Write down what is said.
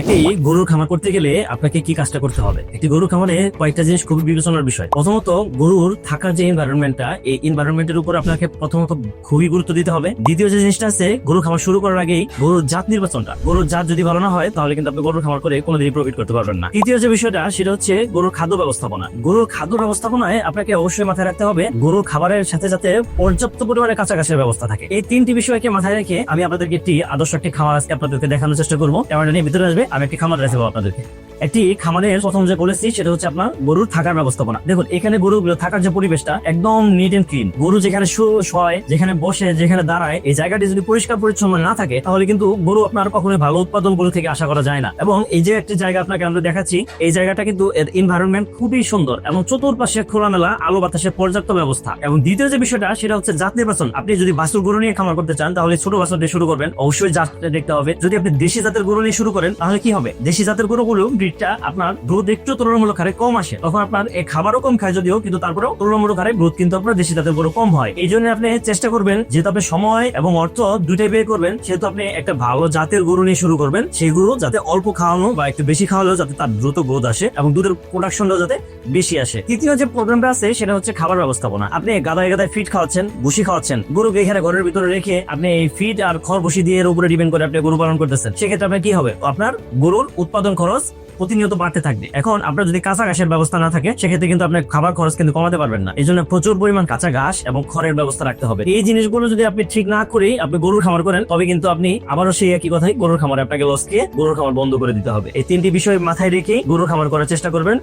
একটি গরুর খামার করতে গেলে আপনাকে কি কাজটা করতে হবে? একটি গরুর খামারে কয়েকটা জিনিস খুবই বিবেচনার বিষয়। প্রথমত, গরুর থাকার যে এনভায়রনমেন্টটা, এই এনভায়রনমেন্টের উপর আপনাকে প্রথমত খুবই গুরুত্ব দিতে হবে। দ্বিতীয় যে জিনিসটা আছে, গরুর খামার শুরু করার আগেই গরুর জাত নির্বাচনটা। গরুর জাত যদি ভালো না হয় তাহলে কিন্তু আপনি গরুর খামার করে কোনোদিনই প্রফিট করতে পারবেন না। তৃতীয় যে বিষয়টা, সেটা হচ্ছে গরুর খাদ্য ব্যবস্থাপনা। গরুর খাদ্য ব্যবস্থাপনায় আপনাকে অবশ্যই মাথায় রাখতে হবে গরুর খাবারের সাথে যাতে পর্যাপ্ত পরিমাণে কাঁচা ঘাসের ব্যবস্থা থাকে। এই তিনটি বিষয়কে মাথায় রেখে আমি আপনাদেরকে একটি আদর্শ একটি খামার আজকে আপনাদেরকে দেখানোর চেষ্টা করবো। ক্যামেরা নিয়ে ভিতরে আসবে, আমি একটি খামার দেখাবো আপনাদেরকে। একটি খামারের প্রথম যে বলেছি সেটা হচ্ছে আপনার গরুর থাকার ব্যবস্থাপনা। দেখুন, এখানে গরুগুলো থাকার যে পরিবেশটা একদম নিট এন্ড ক্লিন। গরু যেখানে শোয়, যেখানে বসে, যেখানে দাঁড়ায়, এই জায়গাটি যদি পরিষ্কার পরিচ্ছন্ন না থাকে তাহলে কিন্তু গরু আপনার কখনোই ভালো উৎপাদন গরু থেকে আশা করা যায় না। এবং এই যে একটি জায়গা আপনাকে আমরা দেখাচ্ছি, এই জায়গাটা কিন্তু এর এনভায়রনমেন্ট খুবই সুন্দর এবং চতুর্পাশে খোলামেলা আলো বাতাসের পর্যাপ্ত ব্যবস্থা। এবং দ্বিতীয় যে বিষয়টা সেটা হচ্ছে জাত নির্বাচন। আপনি যদি বাছুর গরু নিয়ে খামার করতে চান তাহলে ছোট বাছুর দিয়ে শুরু করবেন, অবশ্যই জাতটা দেখতে হবে। যদি আপনি দেশি জাতের গরু নিয়ে শুরু করেন তাহলে কি হবে, দেশি জাতের গরুগুলো ব্রিডটা আপনার দুধ একটু তুলনামূলক হারে কম আসে, তখন আপনার এই খাবারও কম খায় যদিও, কিন্তু তারপরেও তুলনামূলক হারে গ্রোথ কিন্তু আপনার দেশি জাতের গরু কম হয়। এই জন্য আপনি চেষ্টা করবেন, যেহেতু আপনি সময় এবং অর্থ দুইটাই ব্যয় করবেন, সেহেতু আপনি একটা ভালো জাতের গরু নিয়ে শুরু করবেন। সেই গরু যাতে অল্প খাওয়ানো বা একটু বেশি খাওয়ালেও যাতে তার দ্রুত গ্রোথ আসে এবং দুধের প্রোডাকশনটাও যাতে বেশি আসে। তৃতীয় যে প্রবলেমটা আছে সেটা হচ্ছে খাবার ব্যবস্থাপনা। আপনি গাদায় গাদায় ফিড খাওয়াচ্ছেন, ভুসি খাওয়াচ্ছেন, গরুকে এখানে ঘরের ভিতরে রেখে আপনি এই ফিড আর খড় ভুসি দিয়ে এর উপরে ডিপেন্ড করে আপনি গরু পালন করতেছেন। সেক্ষেত্রে আপনার কি হবে, আপনার গরুর উৎপাদন খরচ প্রতিনিয়ত বাড়তে থাকবে। এখন আপনার যদি কাঁচা ঘাসের ব্যবস্থা না থাকে সেক্ষেত্রে কিন্তু আপনার খাবার খরচ কিন্তু কমাতে পারবেন না। এই জন্য প্রচুর পরিমাণ কাঁচা ঘাস এবং খড়ের ব্যবস্থা রাখতে হবে। এই জিনিসগুলো যদি আপনি ঠিক না করেই আপনি গরুর খামার করেন তবে কিন্তু আপনি আবারও সেই একই কথাই, গরুর খামারে আপনাকে লস খেয়ে গরুর খামার বন্ধ করে দিতে হবে। এই তিনটি বিষয় মাথায় রেখে গরুর খামার করার চেষ্টা করবেন।